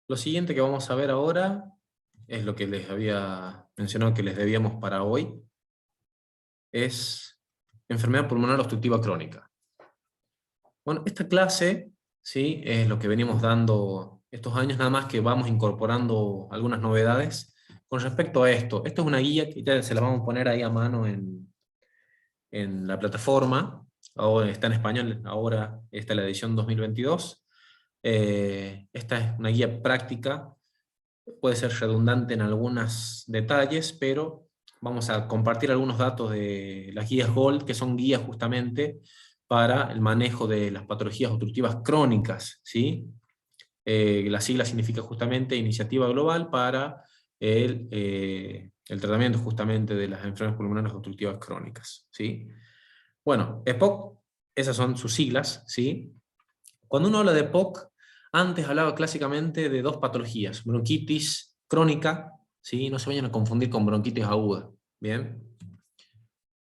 Lo siguiente que vamos a ver ahora es lo que les había mencionado que les debíamos para hoy, es enfermedad pulmonar obstructiva crónica. Bueno, esta clase, ¿sí?, es lo que venimos dando estos años, nada más que vamos incorporando algunas novedades con respecto a esto. Esto es una guía que ya se la vamos a poner ahí a mano en la plataforma. Ahora está en español, ahora está la edición 2022. Esta es una guía práctica, puede ser redundante en algunos detalles, pero vamos a compartir algunos datos de las guías GOLD, que son guías justamente para el manejo de las patologías obstructivas crónicas, ¿sí? La sigla significa justamente Iniciativa Global para el tratamiento justamente de las enfermedades pulmonares obstructivas crónicas, ¿sí? Bueno, EPOC, esas son sus siglas, ¿sí? Cuando uno habla de EPOC, antes hablaba clásicamente de dos patologías: bronquitis crónica, ¿sí? No se vayan a confundir con bronquitis aguda, ¿bien?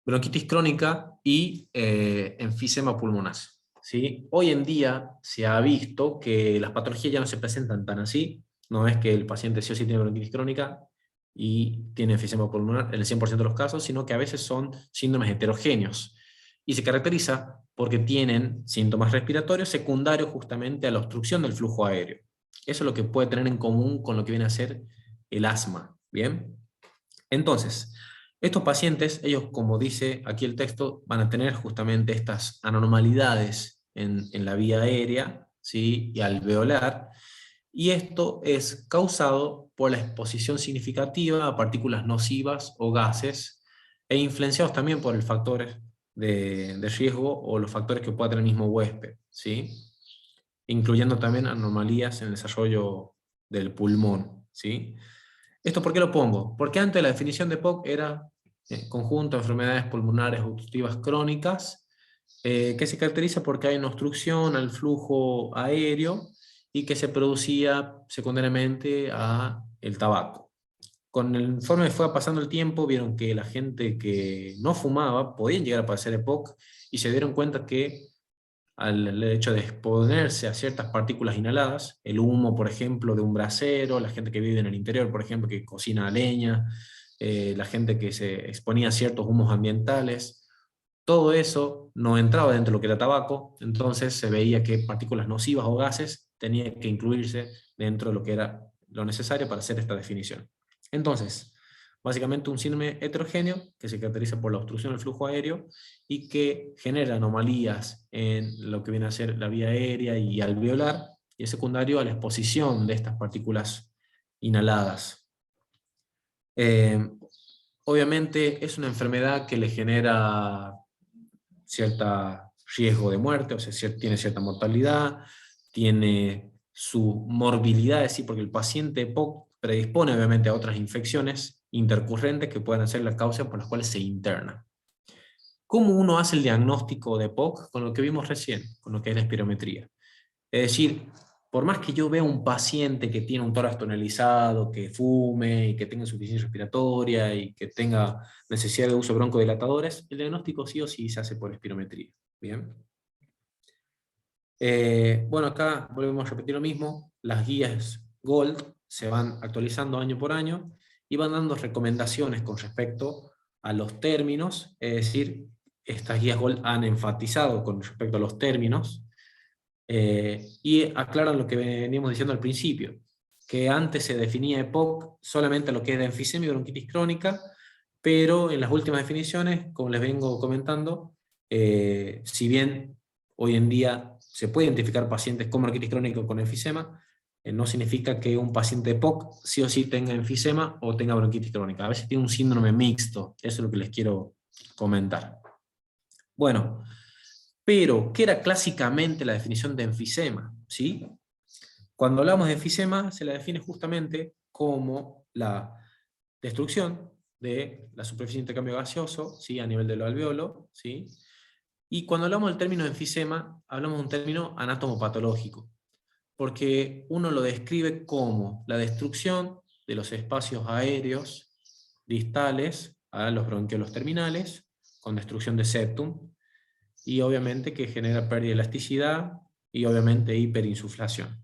Bronquitis crónica y enfisema pulmonar, ¿sí? Hoy en día se ha visto que las patologías ya no se presentan tan así, no es que el paciente sí o sí tiene bronquitis crónica y tiene enfisema pulmonar en el 100% de los casos, sino que a veces son síndromes heterogéneos, y se caracteriza porque tienen síntomas respiratorios secundarios justamente a la obstrucción del flujo aéreo. Eso es lo que puede tener en común con lo que viene a ser el asma, ¿bien? Entonces, estos pacientes, ellos, como dice aquí el texto, van a tener justamente estas anormalidades en la vía aérea, ¿sí?, y alveolar, y esto es causado por la exposición significativa a partículas nocivas o gases, e influenciados también por el factor de riesgo o los factores que pueda tener el mismo huésped, ¿sí?, incluyendo también anomalías en el desarrollo del pulmón, ¿sí? ¿Esto por qué lo pongo? Porque antes la definición de POC era conjunto de enfermedades pulmonares obstructivas crónicas, que se caracteriza porque hay una obstrucción al flujo aéreo y que se producía secundariamente a el tabaco. Con el informe fue pasando el tiempo, vieron que la gente que no fumaba podían llegar a padecer EPOC, y se dieron cuenta que al hecho de exponerse a ciertas partículas inhaladas, el humo, por ejemplo, de un brasero, la gente que vive en el interior, por ejemplo, que cocina a leña, la gente que se exponía a ciertos humos ambientales, todo eso no entraba dentro de lo que era tabaco, entonces se veía que partículas nocivas o gases tenían que incluirse dentro de lo que era lo necesario para hacer esta definición. Entonces, básicamente un síndrome heterogéneo que se caracteriza por la obstrucción del flujo aéreo y que genera anomalías en lo que viene a ser la vía aérea y alveolar, y es secundario a la exposición de estas partículas inhaladas. Eh, Obviamente es una enfermedad que le genera cierto riesgo de muerte, o sea, tiene cierta mortalidad, tiene su morbilidad, sí, porque el paciente EPOC predispone obviamente a otras infecciones intercurrentes que puedan ser la causa por las cuales se interna. ¿Cómo uno hace el diagnóstico de EPOC? Con lo que vimos recién, con lo que es la espirometría. Es decir, por más que yo vea un paciente que tiene un tórax tonalizado, que fume y que tenga insuficiencia respiratoria y que tenga necesidad de uso de broncodilatadores, el diagnóstico sí o sí se hace por espirometría. Bien. Bueno, acá volvemos a repetir lo mismo. Las guías GOLD se van actualizando año por año y van dando recomendaciones con respecto a los términos. Es decir, estas guías GOLD han enfatizado con respecto a los términos, y aclaran lo que veníamos diciendo al principio, que antes se definía EPOC solamente lo que era enfisema y bronquitis crónica, pero en las últimas definiciones, como les vengo comentando, si bien hoy en día se puede identificar pacientes con bronquitis crónica o con enfisema, no significa que un paciente EPOC sí o sí tenga enfisema o tenga bronquitis crónica. A veces tiene un síndrome mixto, eso es lo que les quiero comentar. Bueno, pero, ¿qué era clásicamente la definición de enfisema? ¿Sí? Cuando hablamos de enfisema, se la define justamente como la destrucción de la superficie de intercambio gaseoso, ¿sí?, a nivel del alveolo, ¿sí? Y cuando hablamos del término enfisema, hablamos de un término anatomopatológico, porque uno lo describe como la destrucción de los espacios aéreos distales a los bronquiolos terminales, con destrucción de septum, y obviamente que genera pérdida de elasticidad y obviamente hiperinsuflación.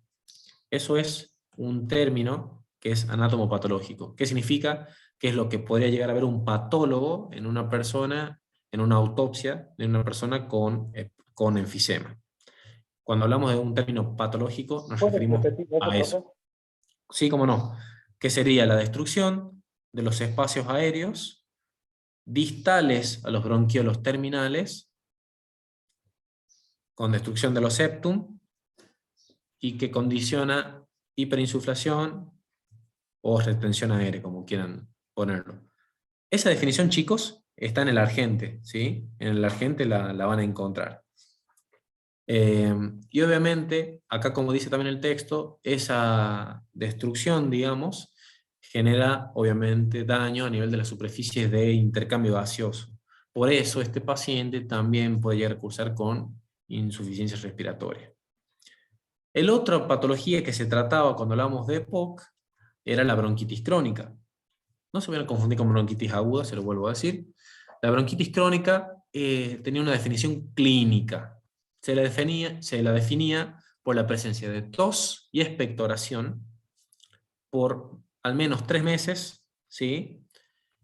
Eso es un término que es anatomopatológico. ¿Qué significa? Que es lo que podría llegar a ver un patólogo en una persona, en una autopsia de una persona con enfisema. Cuando hablamos de un término patológico, nos ¿Puedes referimos repetir eso, a profe? eso. Sí, cómo no. Que sería la destrucción de los espacios aéreos distales a los bronquiolos terminales, con destrucción de los septum, y que condiciona hiperinsuflación o retención aérea, como quieran ponerlo. Esa definición, chicos, está en el Argente, ¿sí? En el Argente la van a encontrar. Y obviamente, acá como dice también el texto, esa destrucción, digamos, genera obviamente daño a nivel de las superficies de intercambio gaseoso. Por eso este paciente también puede llegar a cursar con insuficiencia respiratoria. El otra patología que se trataba cuando hablábamos de EPOC era la bronquitis crónica. No se vayan a confundir con bronquitis aguda, se lo vuelvo a decir. La bronquitis crónica tenía una definición clínica. Se la definía por la presencia de tos y expectoración por al menos 3 meses, ¿sí?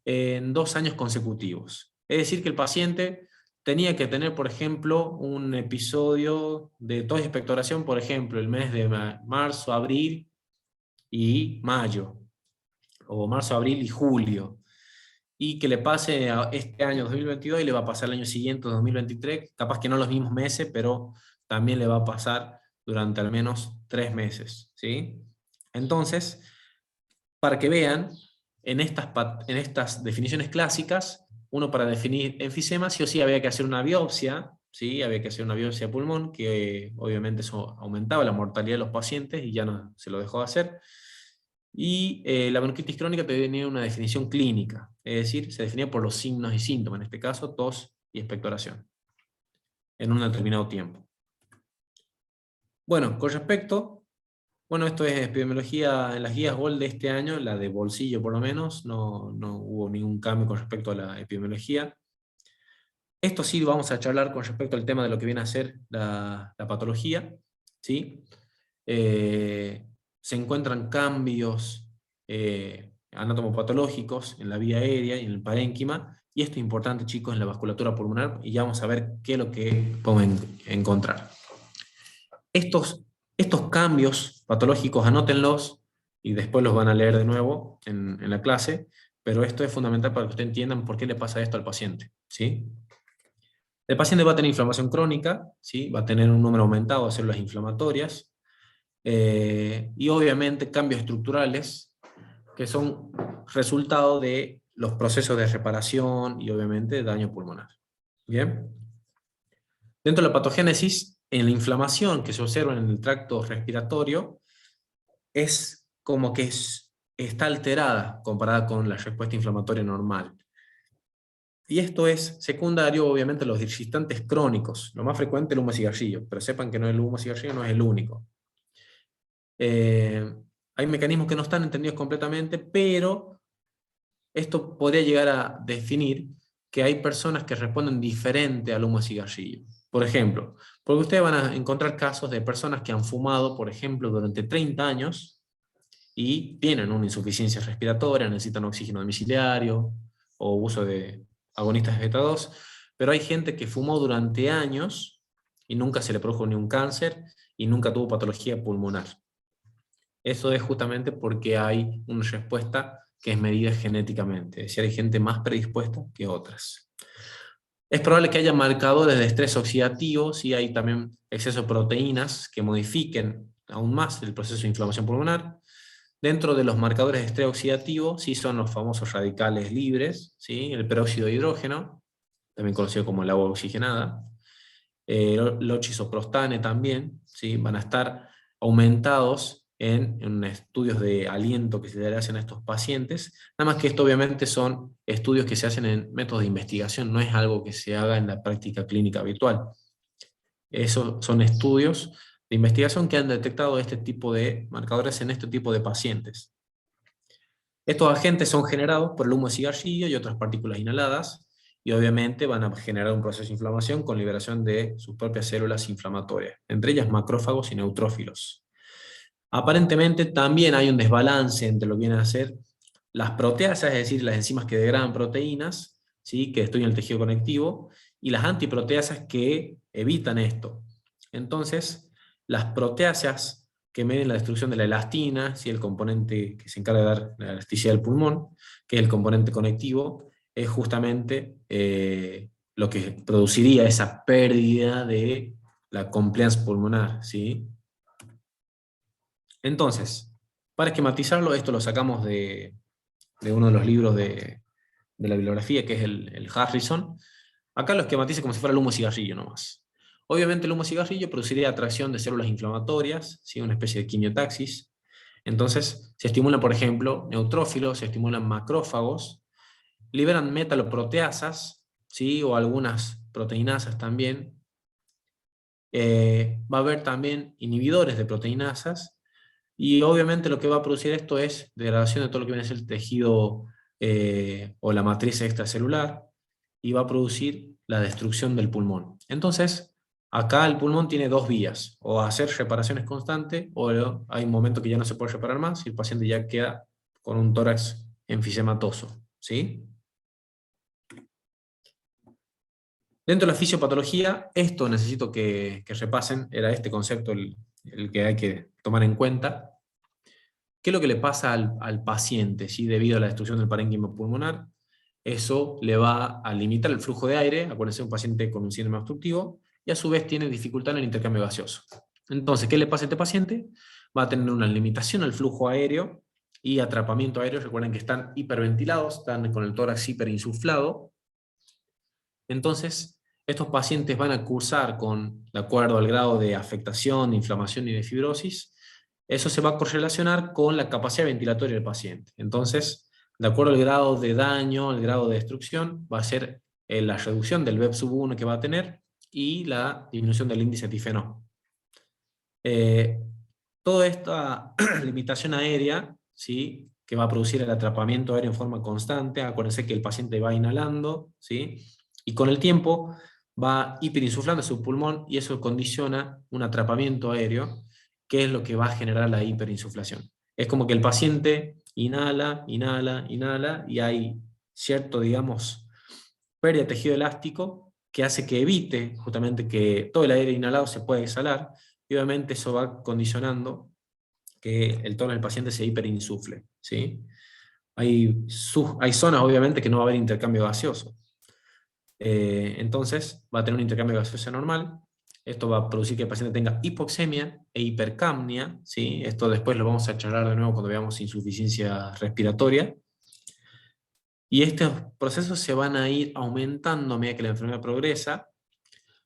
En 2 años consecutivos. Es decir, que el paciente tenía que tener, por ejemplo, un episodio de tos y expectoración, por ejemplo, el mes de marzo, abril y mayo, o marzo, abril y julio, y que le pase a este año 2022 y le va a pasar el año siguiente, 2023, capaz que no los mismos meses, pero también le va a pasar durante al menos 3 meses, ¿sí? Entonces, para que vean, en estas definiciones clásicas, uno para definir enfisema sí o sí había que hacer una biopsia, ¿sí? Había que hacer una biopsia de pulmón, que obviamente eso aumentaba la mortalidad de los pacientes y ya no se lo dejó de hacer. Y la bronquitis crónica tenía una definición clínica, es decir, se definía por los signos y síntomas, en este caso tos y expectoración, en un determinado tiempo. Bueno, con respecto, bueno, esto es epidemiología en las guías GOL de este año, la de bolsillo por lo menos, no hubo ningún cambio con respecto a la epidemiología. Esto sí vamos a charlar con respecto al tema de lo que viene a ser la patología, ¿sí? Se encuentran cambios anatomopatológicos en la vía aérea y en el parénquima, y esto es importante, chicos, en la vasculatura pulmonar, y ya vamos a ver qué es lo que podemos encontrar. Estos cambios patológicos, anótenlos, y después los van a leer de nuevo en la clase, pero esto es fundamental para que ustedes entiendan por qué le pasa esto al paciente, ¿sí? El paciente va a tener inflamación crónica, ¿sí? Va a tener un número aumentado de células inflamatorias, y obviamente cambios estructurales que son resultado de los procesos de reparación y obviamente de daño pulmonar. ¿Bien? Dentro de la patogénesis, en la inflamación que se observa en el tracto respiratorio, es como que está alterada comparada con la respuesta inflamatoria normal. Y esto es secundario, obviamente, a los irritantes crónicos. Lo más frecuente es el humo de cigarrillo, pero sepan que el humo de cigarrillo no es el único. Hay mecanismos que no están entendidos completamente, pero esto podría llegar a definir que hay personas que responden diferente al humo de cigarrillo. Por ejemplo, porque ustedes van a encontrar casos de personas que han fumado, por ejemplo, durante 30 años y tienen una insuficiencia respiratoria, necesitan oxígeno domiciliario o uso de agonistas beta-2, pero hay gente que fumó durante años y nunca se le produjo ni un cáncer y nunca tuvo patología pulmonar. Eso es justamente porque hay una respuesta que es medida genéticamente, es decir, hay gente más predispuesta que otras. Es probable que haya marcadores de estrés oxidativo, si hay también exceso de proteínas que modifiquen aún más el proceso de inflamación pulmonar. Dentro de los marcadores de estrés oxidativo, sí son los famosos radicales libres, ¿sí? El peróxido de hidrógeno, también conocido como el agua oxigenada, el oxisoprostane también, ¿sí? Van a estar aumentados en estudios de aliento que se le hacen a estos pacientes, nada más que esto obviamente son estudios que se hacen en métodos de investigación, no es algo que se haga en la práctica clínica habitual. Esos son estudios de investigación que han detectado este tipo de marcadores en este tipo de pacientes. Estos agentes son generados por el humo de cigarrillo y otras partículas inhaladas, y obviamente van a generar un proceso de inflamación con liberación de sus propias células inflamatorias, entre ellas macrófagos y neutrófilos. Aparentemente también hay un desbalance entre lo que vienen a ser las proteasas, es decir, las enzimas que degradan proteínas, ¿sí?, que destruyen el tejido conectivo, y las antiproteasas que evitan esto. Entonces, las proteasas que miden la destrucción de la elastina, ¿sí?, el componente que se encarga de dar la elasticidad del pulmón, que es el componente conectivo, es justamente lo que produciría esa pérdida de la compliance pulmonar, ¿sí? Entonces, para esquematizarlo, esto lo sacamos de uno de los libros de la bibliografía, que es el Harrison. Acá lo esquematiza como si fuera el humo de cigarrillo nomás. Obviamente el humo de cigarrillo produciría atracción de células inflamatorias, ¿sí?, una especie de quimiotaxis. Entonces, se estimulan, por ejemplo, neutrófilos, se estimulan macrófagos, liberan metaloproteasas, ¿sí?, o algunas proteinasas también. Va a haber también inhibidores de proteinasas, y obviamente lo que va a producir esto es degradación de todo lo que viene a ser el tejido o la matriz extracelular, y va a producir la destrucción del pulmón. Entonces, acá el pulmón tiene dos vías: o hacer reparaciones constantes, o hay un momento que ya no se puede reparar más y el paciente ya queda con un tórax enfisematoso, ¿sí? Dentro de la fisiopatología, esto necesito que repasen, era este concepto el que hay que tomar en cuenta. ¿Qué es lo que le pasa al paciente, ¿sí?, debido a la destrucción del parénquima pulmonar? Eso le va a limitar el flujo de aire, acuérdense, un paciente con un síndrome obstructivo, y a su vez tiene dificultad en el intercambio gaseoso. Entonces, ¿qué le pasa a este paciente? Va a tener una limitación al flujo aéreo y atrapamiento aéreo. Recuerden que están hiperventilados, están con el tórax hiperinsuflado. Entonces, estos pacientes van a cursar con, de acuerdo al grado de afectación, de inflamación y de fibrosis. Eso se va a correlacionar con la capacidad ventilatoria del paciente. Entonces, de acuerdo al grado de daño, el grado de destrucción, va a ser la reducción del BEP-1 que va a tener y la disminución del índice tifenol. Toda esta limitación aérea, ¿sí?, que va a producir el atrapamiento aéreo en forma constante, acuérdense que el paciente va inhalando, ¿sí?, y con el tiempo va hiperinsuflando su pulmón, y eso condiciona un atrapamiento aéreo, que es lo que va a generar la hiperinsuflación. Es como que el paciente inhala, inhala, inhala, y hay cierto, digamos, pérdida de tejido elástico que hace que evite justamente que todo el aire inhalado se pueda exhalar, y obviamente eso va condicionando que el tono del paciente se hiperinsufle, ¿sí? Hay zonas, obviamente, que no va a haber intercambio gaseoso. Entonces, va a tener un intercambio gaseoso normal. Esto va a producir que el paciente tenga hipoxemia e hipercapnia, ¿sí? Esto después lo vamos a charlar de nuevo cuando veamos insuficiencia respiratoria. Y estos procesos se van a ir aumentando a medida que la enfermedad progresa.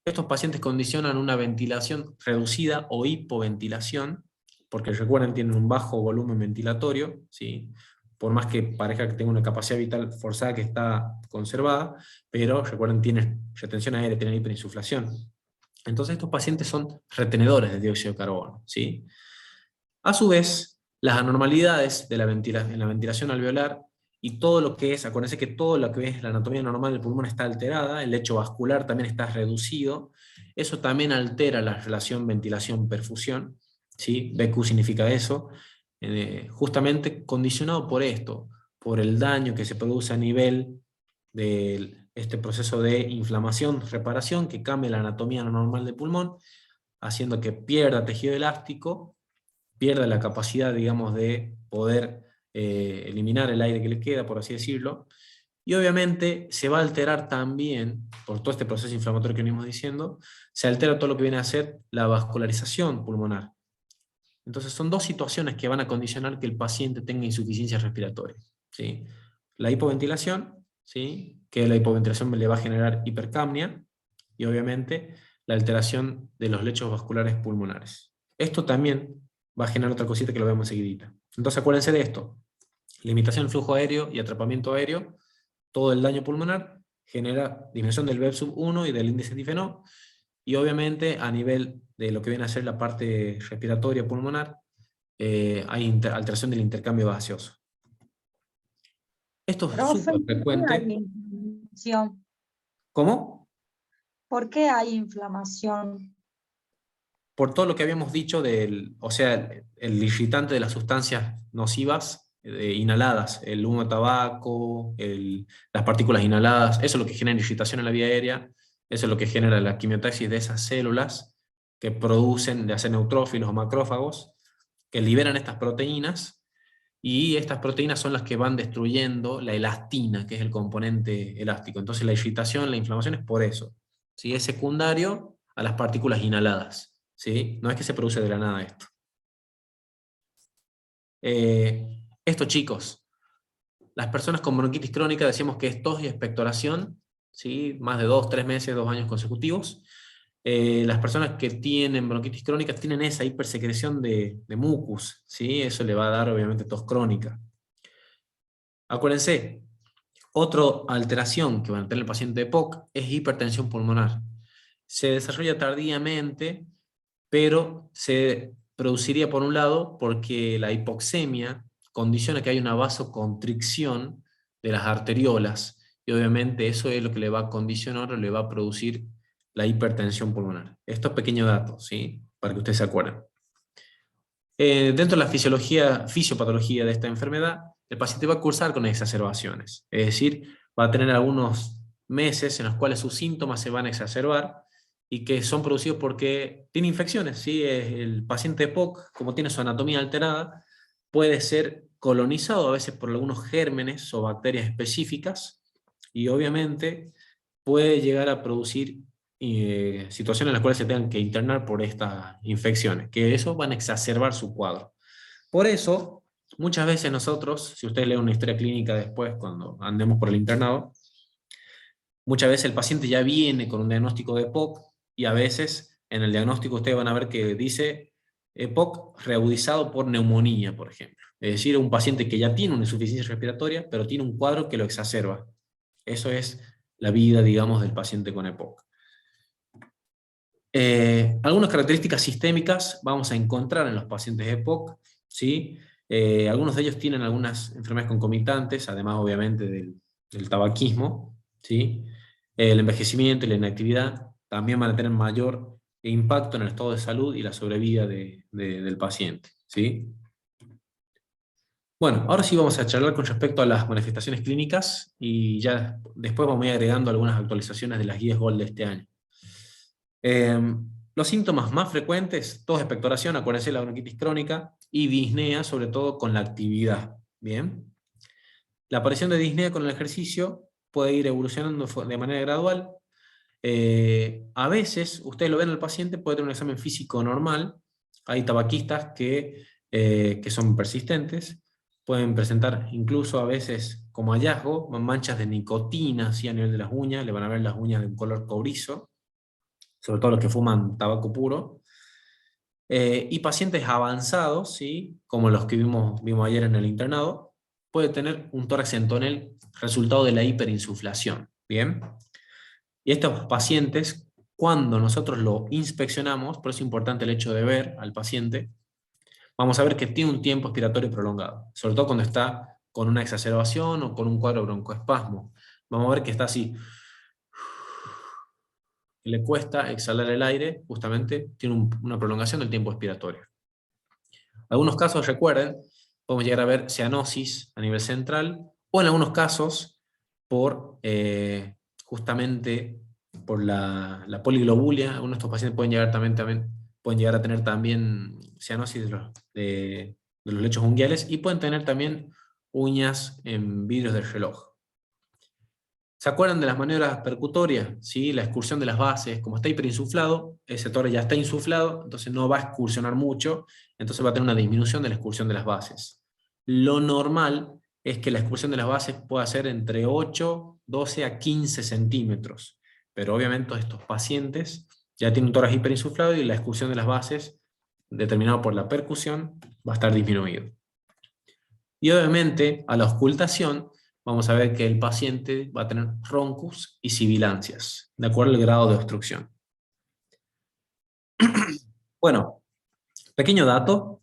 Estos pacientes condicionan una ventilación reducida o hipoventilación, porque recuerden, tienen un bajo volumen ventilatorio, ¿sí?, por más que parezca que tenga una capacidad vital forzada que está conservada, pero recuerden, tienen retención aérea, tienen hiperinsuflación. Entonces estos pacientes son retenedores de dióxido de carbono, ¿sí? A su vez, las anormalidades de en la ventilación alveolar y todo lo que es, acuérdense que todo lo que es la anatomía normal del pulmón está alterada, el lecho vascular también está reducido, eso también altera la relación ventilación-perfusión, ¿sí? BQ significa eso, justamente condicionado por esto, por el daño que se produce a nivel de este proceso de inflamación-reparación que cambia la anatomía normal del pulmón, haciendo que pierda tejido elástico, pierda la capacidad, digamos, de poder eliminar el aire que le queda, por así decirlo, y obviamente se va a alterar también, por todo este proceso inflamatorio que venimos diciendo, se altera todo lo que viene a ser la vascularización pulmonar. Entonces son dos situaciones que van a condicionar que el paciente tenga insuficiencia respiratoria, ¿sí? La hipoventilación, ¿sí?, que la hipoventilación le va a generar hipercapnia, y obviamente la alteración de los lechos vasculares pulmonares. Esto también va a generar otra cosita que lo vemos enseguidita. Entonces acuérdense de esto: limitación del flujo aéreo y atrapamiento aéreo, todo el daño pulmonar genera disminución del BEP-1 y del índice difenol, y obviamente a nivel de lo que viene a ser la parte respiratoria pulmonar, hay alteración del intercambio gaseoso. Esto es Profe, súper ¿por qué hay frecuente. inflamación? ¿Cómo? ¿Por qué hay inflamación? por todo lo que habíamos dicho o sea, el irritante de las sustancias nocivas inhaladas, el humo de tabaco, las partículas inhaladas, eso es lo que genera irritación en la vía aérea, eso es lo que genera la quimiotaxis de esas células que producen, ya sea neutrófilos o macrófagos, que liberan estas proteínas, y estas proteínas son las que van destruyendo la elastina, que es el componente elástico. Entonces la irritación, la inflamación es por eso, ¿sí? Es secundario a las partículas inhaladas, ¿sí? No es que se produce de la nada esto. Esto, chicos, las personas con bronquitis crónica decimos que es tos y expectoración, ¿sí? Más de 2, 3 meses, 2 años consecutivos. Las personas que tienen bronquitis crónica tienen esa hipersecreción de mucus, ¿sí? Eso le va a dar obviamente tos crónica. Acuérdense, otra alteración que va a tener el paciente de POC es hipertensión pulmonar. Se desarrolla tardíamente, pero se produciría por un lado porque la hipoxemia condiciona que haya una vasoconstricción de las arteriolas, y obviamente eso es lo que le va a condicionar o le va a producir la hipertensión pulmonar. Estos pequeños datos, ¿sí? Para que ustedes se acuerden. Dentro de la fisiopatología de esta enfermedad, el paciente va a cursar con exacerbaciones, es decir, va a tener algunos meses en los cuales sus síntomas se van a exacerbar y que son producidos porque tiene infecciones, ¿sí? El paciente POC, como tiene su anatomía alterada, puede ser colonizado a veces por algunos gérmenes o bacterias específicas, y obviamente puede llegar a producir situaciones en las cuales se tengan que internar por estas infecciones, que eso van a exacerbar su cuadro. Por eso, muchas veces nosotros, si ustedes leen una historia clínica después, cuando andemos por el internado, muchas veces el paciente ya viene con un diagnóstico de POC, y a veces en el diagnóstico ustedes van a ver que dice POC reagudizado por neumonía, por ejemplo. Es decir, un paciente que ya tiene una insuficiencia respiratoria, pero tiene un cuadro que lo exacerba. Eso es la vida, digamos, del paciente con EPOC. Algunas características sistémicas vamos a encontrar en los pacientes EPOC, ¿sí? Algunos de ellos tienen algunas enfermedades concomitantes, además obviamente del tabaquismo, ¿sí? El envejecimiento y la inactividad también van a tener mayor impacto en el estado de salud y la sobrevida del paciente, ¿sí? Bueno, ahora sí vamos a charlar con respecto a las manifestaciones clínicas, y ya después vamos a ir agregando algunas actualizaciones de las guías GOLD de este año. Los síntomas más frecuentes, tos, expectoración, acuérdense, la bronquitis crónica, y disnea, sobre todo con la actividad. Bien. La aparición de disnea con el ejercicio puede ir evolucionando de manera gradual. A veces, ustedes lo ven al paciente, puede tener un examen físico normal. Hay tabaquistas que son persistentes, pueden presentar incluso a veces como hallazgo manchas de nicotina así a nivel de las uñas, le van a ver las uñas de un color cobrizo, sobre todo los que fuman tabaco puro. Y pacientes avanzados, ¿sí? Como los que vimos ayer en el internado, puede tener un tórax en tonel resultado de la hiperinsuflación. ¿Bien? Y estos pacientes, cuando nosotros lo inspeccionamos, por eso es importante el hecho de ver al paciente, vamos a ver que tiene un tiempo expiratorio prolongado, sobre todo cuando está con una exacerbación o con un cuadro broncoespasmo. Vamos a ver que está así, le cuesta exhalar el aire, justamente tiene una prolongación del tiempo expiratorio. Algunos casos, recuerden, podemos llegar a ver cianosis a nivel central, o en algunos casos, justamente por la poliglobulia. Algunos de estos pacientes pueden llegar a tener también cianosis de los lechos unguiales, y pueden tener también uñas en vidrios del reloj. ¿Se acuerdan de las maniobras percutorias? ¿Sí? La excursión de las bases, como está hiperinsuflado, ese tórax ya está insuflado, entonces no va a excursionar mucho, entonces va a tener una disminución de la excursión de las bases. Lo normal es que la excursión de las bases pueda ser entre 8, 12 a 15 centímetros, pero obviamente estos pacientes ya tienen un tórax hiperinsuflado y la excursión de las bases, determinado por la percusión, va a estar disminuido. Y obviamente a la auscultación vamos a ver que el paciente va a tener roncus y sibilancias, de acuerdo al grado de obstrucción. Bueno, pequeño dato.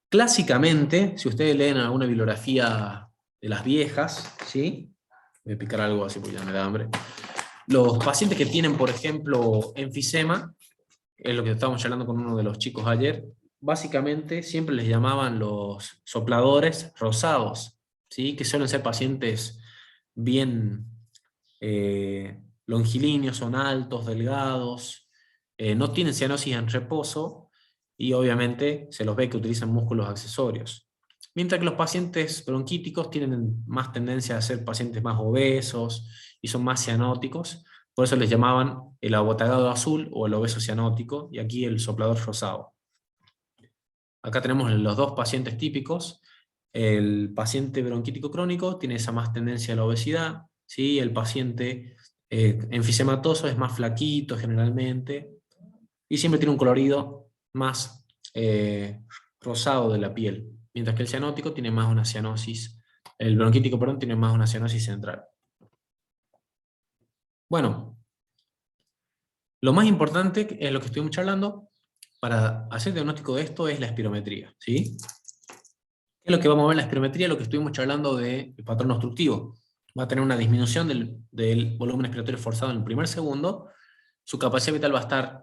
Clásicamente, si ustedes leen alguna bibliografía de las viejas, ¿sí? Voy a picar algo así porque ya me da hambre. Los pacientes que tienen, por ejemplo, enfisema, es lo que estábamos charlando con uno de los chicos ayer, básicamente siempre les llamaban los sopladores rosados, ¿sí? Que suelen ser pacientes bien longilíneos, son altos, delgados, no tienen cianosis en reposo y obviamente se los ve que utilizan músculos accesorios. Mientras que los pacientes bronquíticos tienen más tendencia a ser pacientes más obesos y son más cianóticos, por eso les llamaban el abotagado azul o el obeso cianótico, y aquí el soplador rosado. Acá tenemos los dos pacientes típicos. El paciente bronquítico crónico tiene esa más tendencia a la obesidad, ¿sí? El paciente enfisematoso es más flaquito generalmente, y siempre tiene un colorido más rosado de la piel, mientras que el cianótico tiene más una cianosis, el bronquítico, perdón, tiene más una cianosis central. Bueno, lo más importante es lo que estuvimos charlando para hacer diagnóstico de esto es la espirometría, ¿sí? ¿Qué es lo que vamos a ver en la espirometría? Lo que estuvimos charlando del patrón obstructivo. Va a tener una disminución del volumen expiratorio forzado en el primer segundo, su capacidad vital va a estar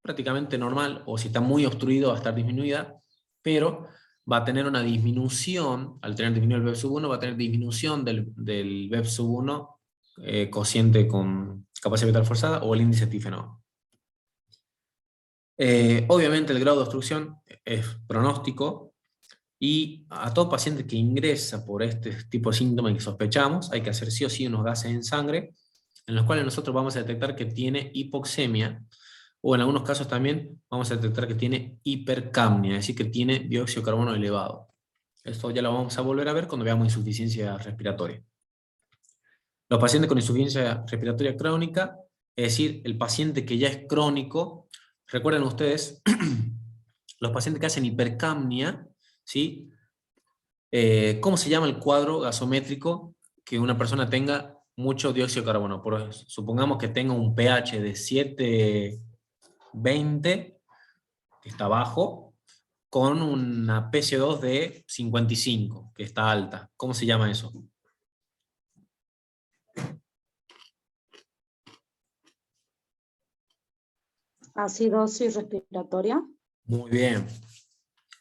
prácticamente normal, o si está muy obstruido va a estar disminuida, pero va a tener una disminución, al tener disminuido el BEP sub 1, va a tener disminución del BEP sub 1 cociente con capacidad vital forzada o el índice TIFNO. Obviamente el grado de obstrucción es pronóstico, y a todo paciente que ingresa por este tipo de síntomas que sospechamos, hay que hacer sí o sí unos gases en sangre, en los cuales nosotros vamos a detectar que tiene hipoxemia, o en algunos casos también vamos a detectar que tiene hipercapnia, es decir, que tiene dióxido de carbono elevado. Esto ya lo vamos a volver a ver cuando veamos insuficiencia respiratoria. Los pacientes con insuficiencia respiratoria crónica, es decir, el paciente que ya es crónico, recuerden ustedes, los pacientes que hacen hipercapnia, ¿sí? ¿Cómo se llama el cuadro gasométrico que una persona tenga mucho dióxido de carbono? Supongamos que tenga un pH de 7,20, que está bajo, con una PCO2 de 55, que está alta. ¿Cómo se llama eso? Acidosis respiratoria. Muy bien.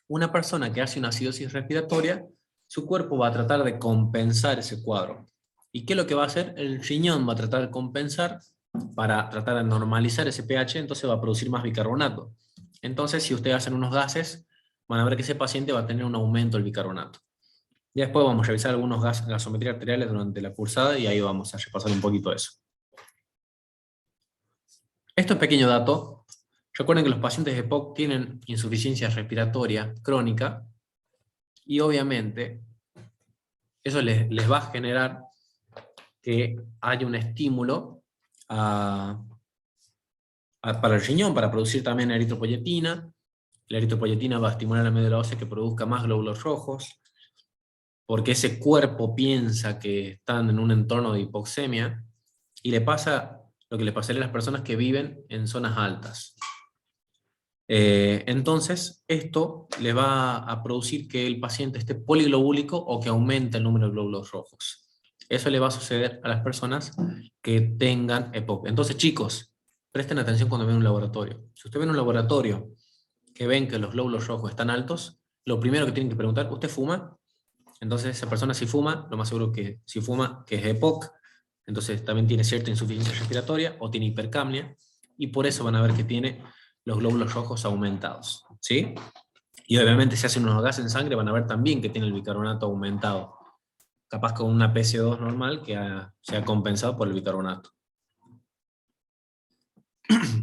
Una persona que hace una acidosis respiratoria, su cuerpo va a tratar de compensar ese cuadro. ¿Y qué es lo que va a hacer? El riñón va a tratar de compensar para tratar de normalizar ese pH, entonces va a producir más bicarbonato. Entonces, si ustedes hacen unos gases, van a ver que ese paciente va a tener un aumento del bicarbonato. Y después vamos a revisar algunos gasometría arteriales durante la cursada y ahí vamos a repasar un poquito eso. Esto es pequeño dato. Recuerden que los pacientes de EPOC tienen insuficiencia respiratoria crónica y obviamente eso les va a generar que haya un estímulo para el riñón, para producir también eritropoyetina. La eritropoyetina va a estimular la médula ósea que produzca más glóbulos rojos, porque ese cuerpo piensa que están en un entorno de hipoxemia, y le pasa lo que le pasaría a las personas que viven en zonas altas. Entonces, esto le va a producir que el paciente esté poliglobúlico o que aumente el número de glóbulos rojos. Eso le va a suceder a las personas que tengan EPOC. Entonces, chicos, presten atención cuando ven un laboratorio. Si usted ve en un laboratorio que ven que los glóbulos rojos están altos, lo primero que tienen que preguntar, ¿usted fuma? Entonces, esa persona si fuma, lo más seguro que si fuma, que es EPOC, entonces también tiene cierta insuficiencia respiratoria o tiene hipercapnia, y por eso van a ver que tiene los glóbulos rojos aumentados, ¿sí? Y obviamente si hacen unos gases en sangre van a ver también que tiene el bicarbonato aumentado, capaz con una PCO2 normal que se ha compensado por el bicarbonato.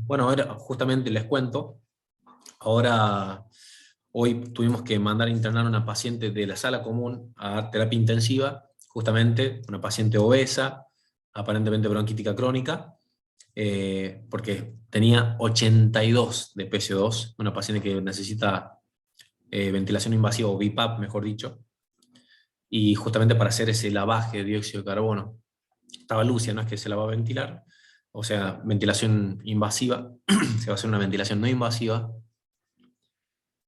Bueno, ahora justamente les cuento, hoy tuvimos que mandar a internar a una paciente de la sala común a terapia intensiva, justamente una paciente obesa, aparentemente bronquítica crónica, porque tenía 82 de PCO2, una paciente que necesita ventilación invasiva, o BiPAP mejor dicho, y justamente para hacer ese lavaje de dióxido de carbono. Estaba lúcida, no es que se la va a ventilar, o sea, ventilación invasiva, se va a hacer una ventilación no invasiva,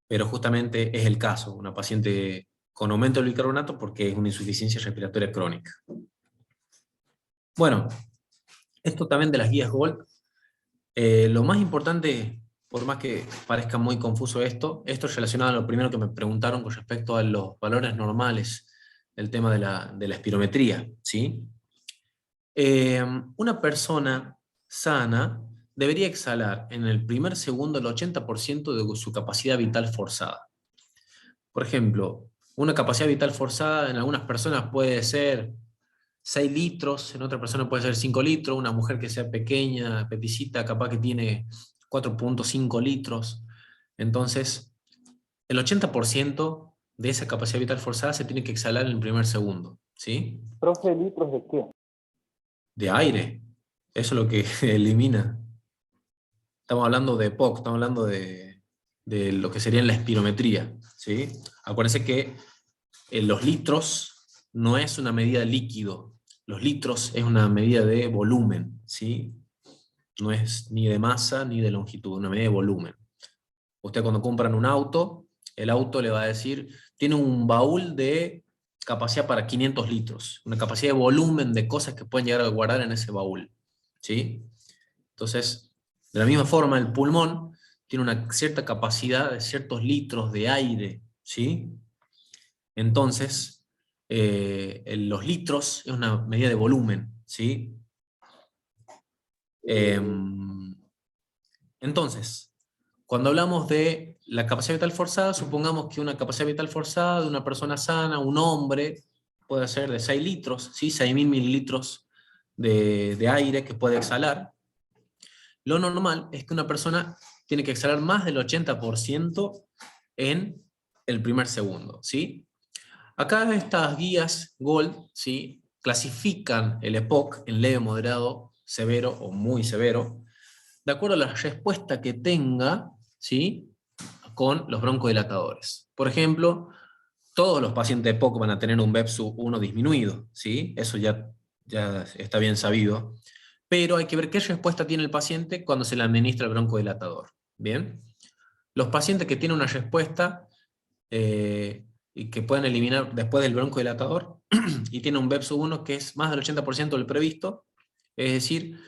pero justamente es el caso, una paciente con aumento del bicarbonato porque es una insuficiencia respiratoria crónica. Bueno, esto también de las guías GOLD Lo más importante, por más que parezca muy confuso esto es relacionado a lo primero que me preguntaron con respecto a los valores normales, el tema de la espirometría, ¿sí? Una persona sana debería exhalar en el primer segundo el 80% de su capacidad vital forzada. Por ejemplo, una capacidad vital forzada en algunas personas puede ser 6 litros, en otra persona puede ser 5 litros, una mujer que sea pequeña, peticita, capaz que tiene 4,5 litros. Entonces, el 80% de esa capacidad vital forzada se tiene que exhalar en el primer segundo, ¿sí? Profe, ¿litros de qué? De aire. Eso es lo que elimina. Estamos hablando de POC, estamos hablando de lo que sería la espirometría, ¿sí? Acuérdense que los litros no es una medida de líquido, los litros es una medida de volumen, ¿sí? No es ni de masa ni de longitud, una medida de volumen. Usted cuando compran un auto, el auto le va a decir, tiene un baúl de capacidad para 500 litros, una capacidad de volumen de cosas que pueden llegar a guardar en ese baúl, ¿sí? Entonces, de la misma forma, el pulmón tiene una cierta capacidad de ciertos litros de aire, ¿sí? Entonces, los litros es una medida de volumen, ¿sí? Entonces, cuando hablamos de la capacidad vital forzada, supongamos que una capacidad vital forzada de una persona sana, un hombre, puede ser de 6 litros, ¿sí? 6.000 mililitros de aire que puede exhalar. Lo normal es que una persona tiene que exhalar más del 80% en el primer segundo, ¿sí? Acá estas guías GOLD, ¿sí?, clasifican el EPOC en leve, moderado, severo o muy severo, de acuerdo a la respuesta que tenga, ¿sí?, con los broncodilatadores. Por ejemplo, todos los pacientes de EPOC van a tener un BEPSU-1 disminuido, ¿sí? Eso ya está bien sabido. Pero hay que ver qué respuesta tiene el paciente cuando se le administra el broncodilatador. ¿Bien? Los pacientes que tienen una respuesta y que pueden eliminar después del broncodilatador y tienen un BEPSU-1 que es más del 80% del previsto, es decir,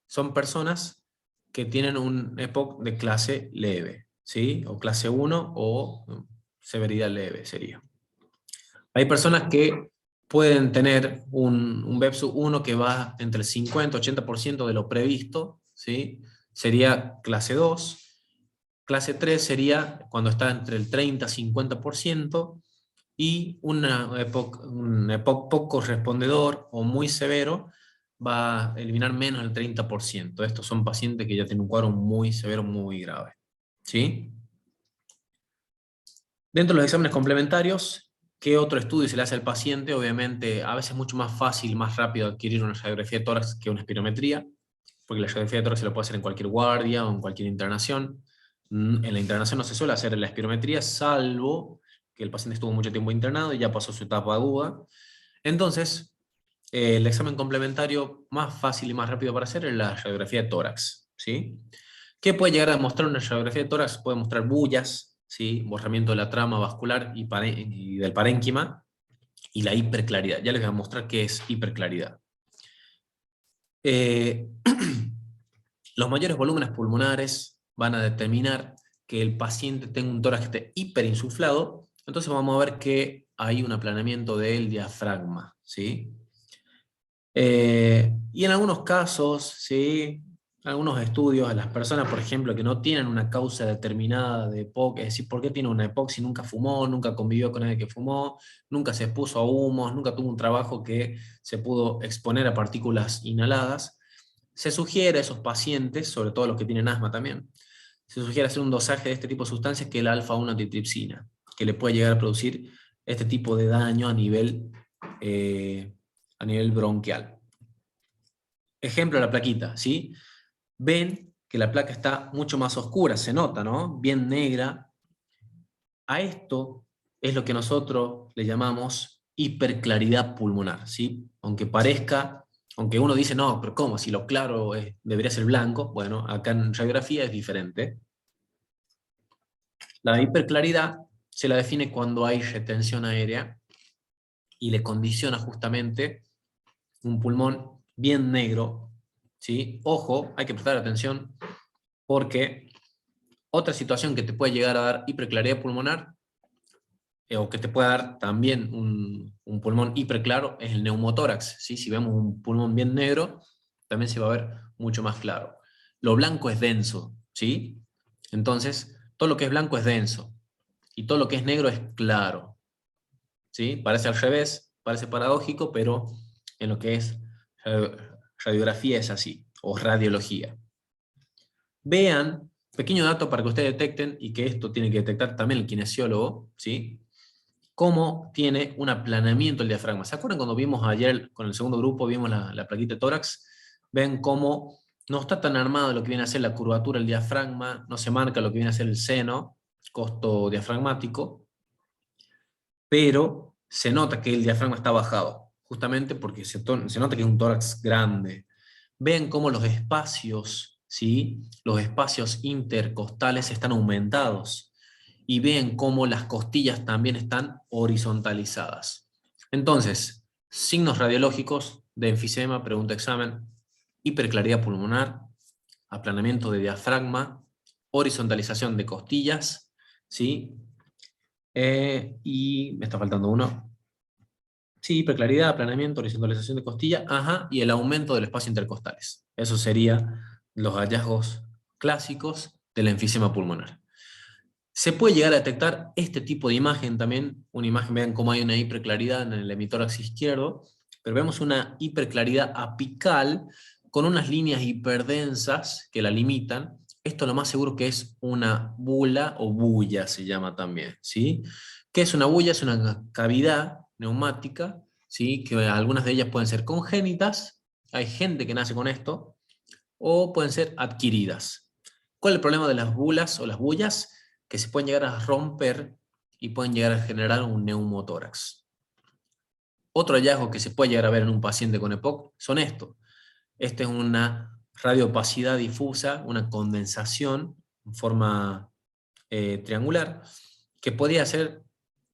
son personas que tienen un EPOC de clase leve, ¿sí? O clase 1 o severidad leve sería. Hay personas que pueden tener un BEPSU-1 que va entre el 50-80% de lo previsto, ¿sí? Sería clase 2. Clase 3 sería cuando está entre el 30-50%, y un EPOC poco correspondedor o muy severo va a eliminar menos del 30%. Estos son pacientes que ya tienen un cuadro muy severo, muy grave, ¿sí? Dentro de los exámenes complementarios, ¿qué otro estudio se le hace al paciente? Obviamente, a veces es mucho más fácil, más rápido adquirir una radiografía de tórax que una espirometría, porque la radiografía de tórax se lo puede hacer en cualquier guardia o en cualquier internación. En la internación no se suele hacer la espirometría, salvo que el paciente estuvo mucho tiempo internado y ya pasó su etapa aguda. Entonces, el examen complementario más fácil y más rápido para hacer es la radiografía de tórax, ¿sí? ¿Qué puede llegar a mostrar una radiografía de tórax? Puede mostrar bullas, ¿sí?, borramiento de la trama vascular y del parénquima, y la hiperclaridad. Ya les voy a mostrar qué es hiperclaridad. Los mayores volúmenes pulmonares van a determinar que el paciente tenga un tórax que esté hiperinsuflado, entonces vamos a ver que hay un aplanamiento del diafragma, ¿sí? Y en algunos casos, ¿sí?, algunos estudios, a las personas, por ejemplo, que no tienen una causa determinada de EPOC, es decir, ¿por qué tiene una EPOC si nunca fumó, nunca convivió con nadie que fumó, nunca se expuso a humos, nunca tuvo un trabajo que se pudo exponer a partículas inhaladas? Se sugiere a esos pacientes, sobre todo los que tienen asma también, se sugiere hacer un dosaje de este tipo de sustancias que es la alfa-1 antitripsina, que le puede llegar a producir este tipo de daño a nivel bronquial. Ejemplo, la plaquita, ¿sí? Ven que la placa está mucho más oscura, se nota, ¿no? Bien negra. A esto es lo que nosotros le llamamos hiperclaridad pulmonar, ¿sí? Aunque uno dice, no, pero ¿cómo? Si lo claro debería ser blanco. Bueno, acá en radiografía es diferente. La hiperclaridad se la define cuando hay retención aérea y le condiciona justamente un pulmón bien negro, ¿sí? Ojo, hay que prestar atención porque otra situación que te puede llegar a dar hiperclaridad pulmonar, o que te puede dar también un pulmón hiperclaro, es el neumotórax, ¿sí? Si vemos un pulmón bien negro, también se va a ver mucho más claro. Lo blanco es denso, ¿sí? Entonces, todo lo que es blanco es denso, y todo lo que es negro es claro, ¿sí? Parece al revés, parece paradójico, pero en lo que es radiografía es así, o radiología. Vean, pequeño dato para que ustedes detecten, y que esto tiene que detectar también el kinesiólogo, ¿sí? Cómo tiene un aplanamiento el diafragma. ¿Se acuerdan cuando vimos ayer con el segundo grupo, vimos la plaquita de tórax? Ven cómo no está tan armado lo que viene a ser la curvatura del diafragma, no se marca lo que viene a ser el seno, costo diafragmático, pero se nota que el diafragma está bajado, justamente porque se nota que es un tórax grande. Ven cómo los espacios, ¿sí? Los espacios intercostales están aumentados, y ven cómo las costillas también están horizontalizadas. Entonces, signos radiológicos de enfisema, pregunta examen: hiperclaridad pulmonar, aplanamiento de diafragma, horizontalización de costillas, ¿sí? Y me está faltando uno. Sí, hiperclaridad, aplanamiento, horizontalización de costilla, ajá, y el aumento del espacio intercostales. Esos serían los hallazgos clásicos del enfisema pulmonar. Se puede llegar a detectar este tipo de imagen también, una imagen, vean cómo hay una hiperclaridad en el hemitórax izquierdo, pero vemos una hiperclaridad apical con unas líneas hiperdensas que la limitan. Esto lo más seguro que es una bula o bulla, se llama también, ¿sí? ¿Qué es una bulla? Es una cavidad neumática, ¿sí? Que algunas de ellas pueden ser congénitas, hay gente que nace con esto, o pueden ser adquiridas. ¿Cuál es el problema de las bulas o las bullas? Que se pueden llegar a romper y pueden llegar a generar un neumotórax. Otro hallazgo que se puede llegar a ver en un paciente con EPOC son estos. Esta es una radioopacidad difusa, una condensación en forma triangular, que podría ser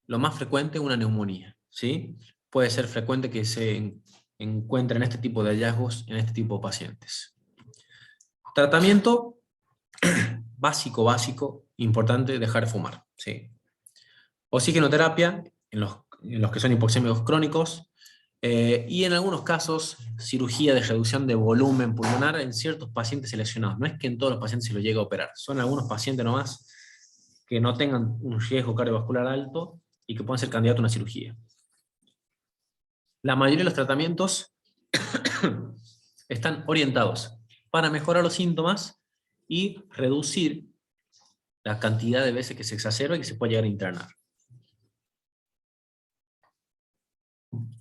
lo más frecuente una neumonía, ¿sí? Puede ser frecuente que se encuentren este tipo de hallazgos en este tipo de pacientes. Tratamiento básico, importante: dejar de fumar, ¿sí? Oxigenoterapia en los que son hipoxémicos crónicos, y en algunos casos cirugía de reducción de volumen pulmonar en ciertos pacientes seleccionados. No es que en todos los pacientes se lo llegue a operar, son algunos pacientes nomás que no tengan un riesgo cardiovascular alto y que puedan ser candidatos a una cirugía. La mayoría de los tratamientos están orientados para mejorar los síntomas y reducir la cantidad de veces que se exacerba y que se puede llegar a internar.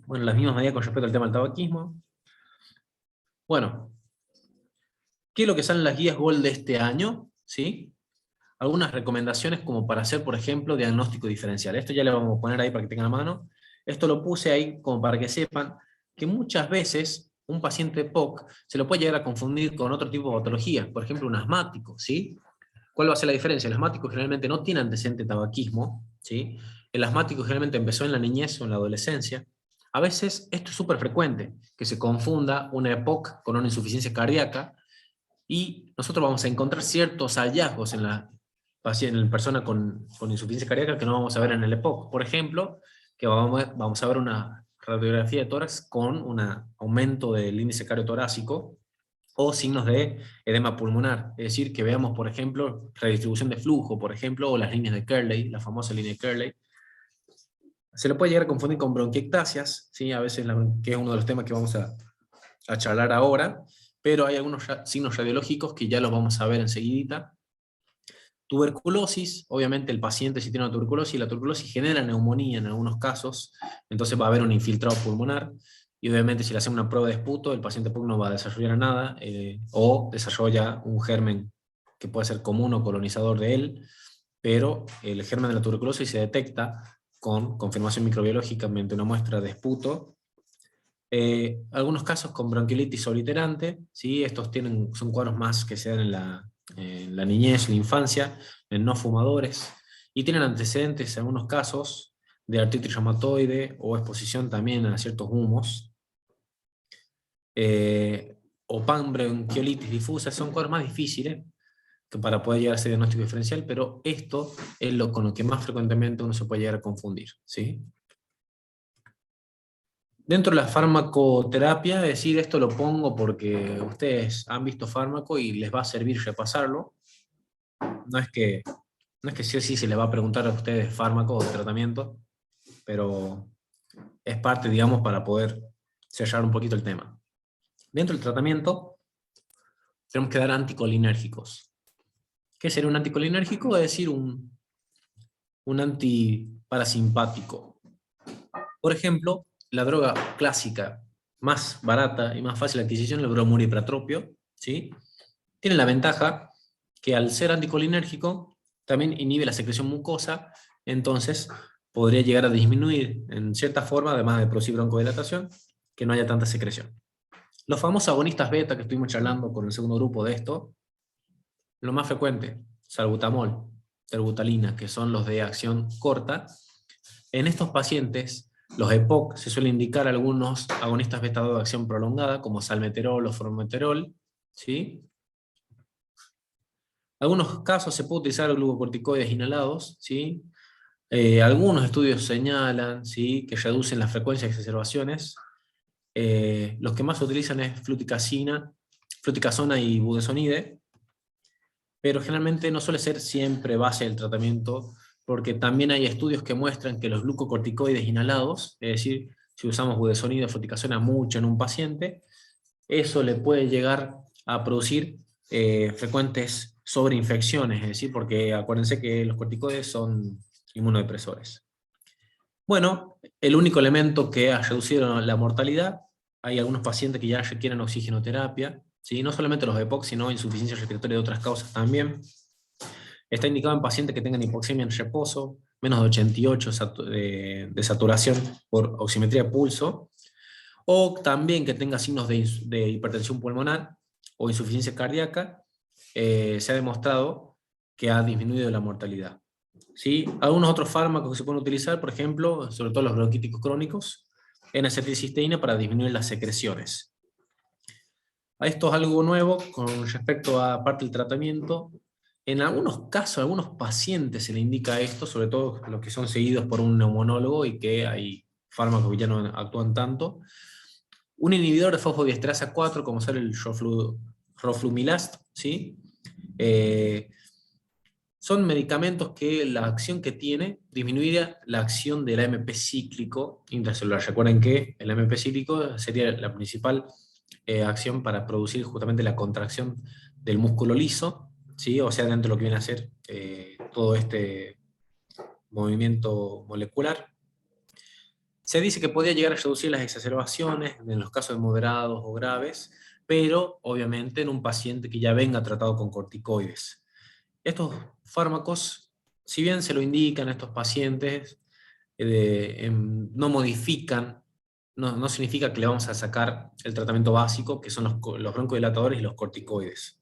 Bueno, las mismas medidas con respecto al tema del tabaquismo. Bueno, ¿qué es lo que salen las guías GOL de este año? ¿Sí? Algunas recomendaciones como para hacer, por ejemplo, diagnóstico diferencial. Esto ya le vamos a poner ahí para que tengan a mano. Esto lo puse ahí como para que sepan que muchas veces un paciente POC se lo puede llegar a confundir con otro tipo de patologías, por ejemplo, un asmático, ¿sí? ¿Cuál va a ser la diferencia? El asmático generalmente no tiene antecedente de tabaquismo, ¿sí? El asmático generalmente empezó en la niñez o en la adolescencia. A veces esto es súper frecuente, que se confunda una EPOC con una insuficiencia cardíaca, y nosotros vamos a encontrar ciertos hallazgos en la persona con insuficiencia cardíaca que no vamos a ver en el EPOC. Por ejemplo, que vamos a ver una radiografía de tórax con un aumento del índice cardiotorácico o signos de edema pulmonar. Es decir, que veamos, por ejemplo, redistribución de flujo, por ejemplo, o las líneas de Kerley, la famosa línea de Kerley. Se lo puede llegar a confundir con bronquiectasias, ¿sí? A veces, que es uno de los temas que vamos a charlar ahora, pero hay algunos signos radiológicos que ya los vamos a ver enseguidita. Tuberculosis, obviamente el paciente si tiene una tuberculosis, la tuberculosis genera neumonía en algunos casos, entonces va a haber un infiltrado pulmonar, y obviamente si le hacemos una prueba de esputo, el paciente POC no va a desarrollar nada, o desarrolla un germen que puede ser común o colonizador de él, pero el germen de la tuberculosis se detecta con confirmación microbiológica mediante una muestra de esputo. Algunos casos con bronquiolitis obliterante, ¿sí? Estos son cuadros más que se dan en la niñez, la infancia, en no fumadores, y tienen antecedentes en algunos casos de artritis reumatoide o exposición también a ciertos humos. o panbronquiolitis difusa son cuadros más difíciles que para poder llegar a ese diagnóstico diferencial, pero esto es con lo que más frecuentemente uno se puede llegar a confundir, ¿sí? Dentro de la farmacoterapia, es decir, esto lo pongo porque ustedes han visto fármaco y les va a servir repasarlo. No es que, no es que sí o sí se les va a preguntar a ustedes fármaco o tratamiento, pero es parte, digamos, para poder sellar un poquito el tema. Dentro del tratamiento, tenemos que dar anticolinérgicos. ¿Qué sería un anticolinérgico? Es decir, un antiparasimpático. Por ejemplo, la droga clásica más barata y más fácil de adquisición, el bromuro hipratropio, ¿sí? Tiene la ventaja que al ser anticolinérgico también inhibe la secreción mucosa, entonces podría llegar a disminuir en cierta forma, además de producir broncodilatación, que no haya tanta secreción. Los famosos agonistas beta que estuvimos charlando con el segundo grupo de esto, lo más frecuente, salbutamol, terbutalina, que son los de acción corta. En estos pacientes, los EPOC se suele indicar algunos agonistas beta-2 de acción prolongada, como salmeterol o formoterol, ¿sí? En algunos casos se puede utilizar glucocorticoides inhalados, ¿sí? Algunos estudios señalan, ¿sí?, que reducen la frecuencia de exacerbaciones. Los que más se utilizan es fluticasona y budesonide, pero generalmente no suele ser siempre base del tratamiento, porque también hay estudios que muestran que los glucocorticoides inhalados, es decir, si usamos budesonide o fluticasona mucho en un paciente, eso le puede llegar a producir frecuentes sobreinfecciones, es decir, porque acuérdense que los corticoides son inmunodepresores. Bueno, el único elemento que ha reducido la mortalidad, hay algunos pacientes que ya requieren oxigenoterapia, ¿sí? No solamente los EPOC, sino insuficiencia respiratoria de otras causas también. Está indicado en pacientes que tengan hipoxemia en reposo, menos de 88 de saturación por oximetría de pulso, o también que tenga signos de hipertensión pulmonar o insuficiencia cardíaca. Se ha demostrado que ha disminuido la mortalidad. ¿Sí? Algunos otros fármacos que se pueden utilizar, por ejemplo, sobre todo los bronquíticos crónicos, N-acetilcisteína para disminuir las secreciones. Esto es algo nuevo con respecto a parte del tratamiento. En algunos casos, a algunos pacientes se le indica esto, sobre todo los que son seguidos por un neumonólogo y que hay fármacos que ya no actúan tanto. Un inhibidor de fosfodiesterasa 4, como ser el roflumilast, ¿sí? Son medicamentos que la acción que tiene disminuiría la acción del AMP cíclico intracelular. Recuerden que el AMP cíclico sería la principal acción para producir justamente la contracción del músculo liso, ¿sí? O sea, dentro de lo que viene a ser todo este movimiento molecular. Se dice que podría llegar a reducir las exacerbaciones en los casos de moderados o graves, pero obviamente en un paciente que ya venga tratado con corticoides. Estos fármacos, si bien se lo indican a estos pacientes, no modifican, no significa que le vamos a sacar el tratamiento básico, que son los broncodilatadores y los corticoides.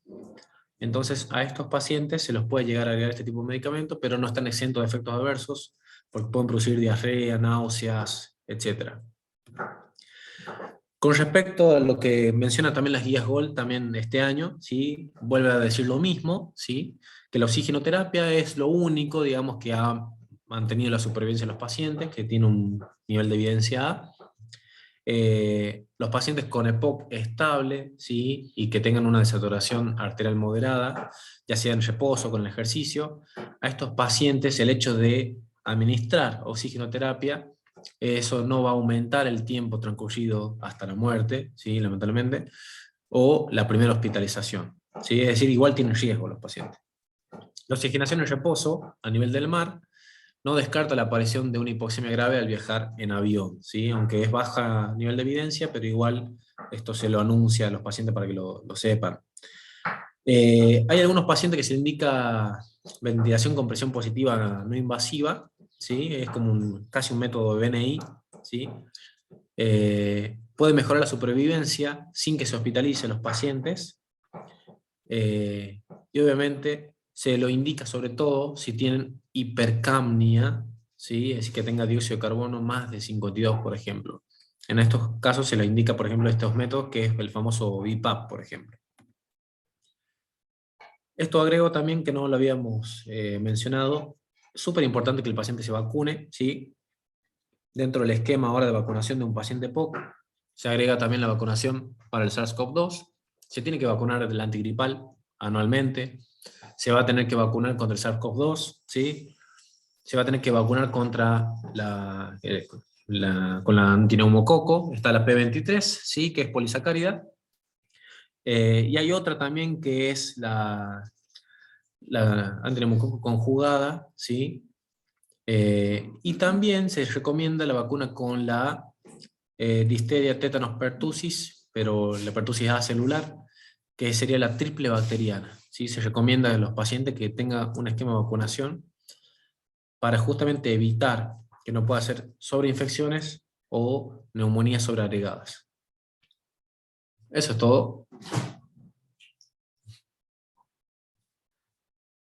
Entonces, a estos pacientes se los puede llegar a agregar este tipo de medicamentos, pero no están exentos de efectos adversos, porque pueden producir diarrea, náuseas, etc. Con respecto a lo que menciona también las guías GOLD también este año, ¿sí?, vuelve a decir lo mismo, ¿sí?, que la oxigenoterapia es lo único, digamos, que ha mantenido la supervivencia de los pacientes, que tiene un nivel de evidencia A. Los pacientes con EPOC estable, ¿sí?, y que tengan una desaturación arterial moderada, ya sea en reposo o con el ejercicio, a estos pacientes el hecho de administrar oxigenoterapia, eso no va a aumentar el tiempo transcurrido hasta la muerte, ¿sí?, lamentablemente, o la primera hospitalización, ¿sí?, es decir, igual tienen riesgo los pacientes. La oxigenación en reposo a nivel del mar no descarta la aparición de una hipoxemia grave al viajar en avión, ¿sí?, aunque es baja nivel de evidencia, pero igual esto se lo anuncia a los pacientes para que lo sepan. Hay algunos pacientes que se indica ventilación con presión positiva no invasiva, ¿sí?, es como casi un método de BNI, ¿sí? Puede mejorar la supervivencia sin que se hospitalicen los pacientes, y obviamente se lo indica sobre todo si tienen hipercapnia, ¿sí?, es decir, que tenga dióxido de carbono más de 52, por ejemplo. En estos casos se le indica, por ejemplo, estos métodos, que es el famoso BIPAP, por ejemplo. Esto agrego también, que no lo habíamos mencionado, es súper importante que el paciente se vacune, ¿sí? Dentro del esquema ahora de vacunación de un paciente POC, se agrega también la vacunación para el SARS-CoV-2, se tiene que vacunar del antigripal anualmente, se va a tener que vacunar contra el SARS-CoV-2, ¿sí? Se va a tener que vacunar contra con la antineumococo, está la P23, ¿sí? Que es polisacárida, y hay otra también que es la antineumococo conjugada, ¿sí? Y también se recomienda la vacuna con la difteria, tétanos, pertussis, pero la pertussis acelular, que sería la triple bacteriana, ¿sí? Se recomienda a los pacientes que tengan un esquema de vacunación para justamente evitar que no pueda hacer sobreinfecciones o neumonías sobreagregadas. Eso es todo.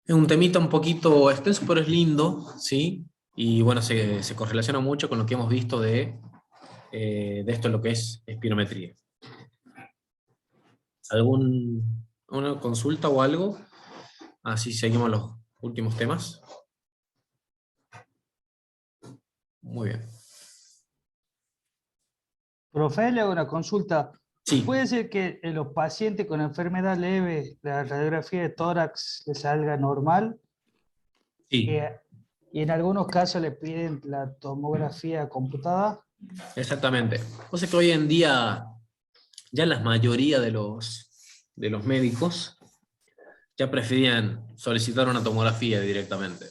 Es un temita un poquito extenso, pero es lindo, ¿sí? Y bueno, se correlaciona mucho con lo que hemos visto de esto, lo que es espirometría. ¿Alguna consulta o algo? Así seguimos los últimos temas. Muy bien. Profe, le hago una consulta. Sí, ¿Puede ser que en los pacientes con enfermedad leve la radiografía de tórax le salga normal? sí, Y en algunos casos le piden la tomografía computada. exactamente. O sea que hoy en día ya la mayoría de los médicos ya preferían solicitar una tomografía directamente.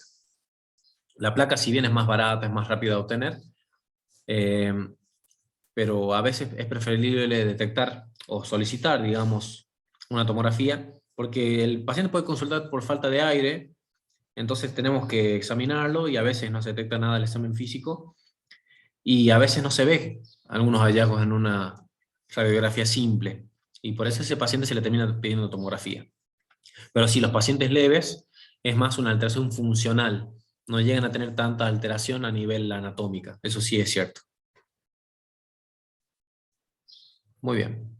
La placa, si bien es más barata, es más rápida de obtener, eh, pero a veces es preferible detectar o solicitar, digamos, una tomografía, porque el paciente puede consultar por falta de aire, entonces tenemos que examinarlo y a veces no se detecta nada del examen físico y a veces no se ve algunos hallazgos en una radiografía simple y por eso a ese paciente se le termina pidiendo tomografía. Pero si los pacientes leves es más una alteración funcional, no llegan a tener tanta alteración a nivel anatómica, eso sí es cierto. Muy bien.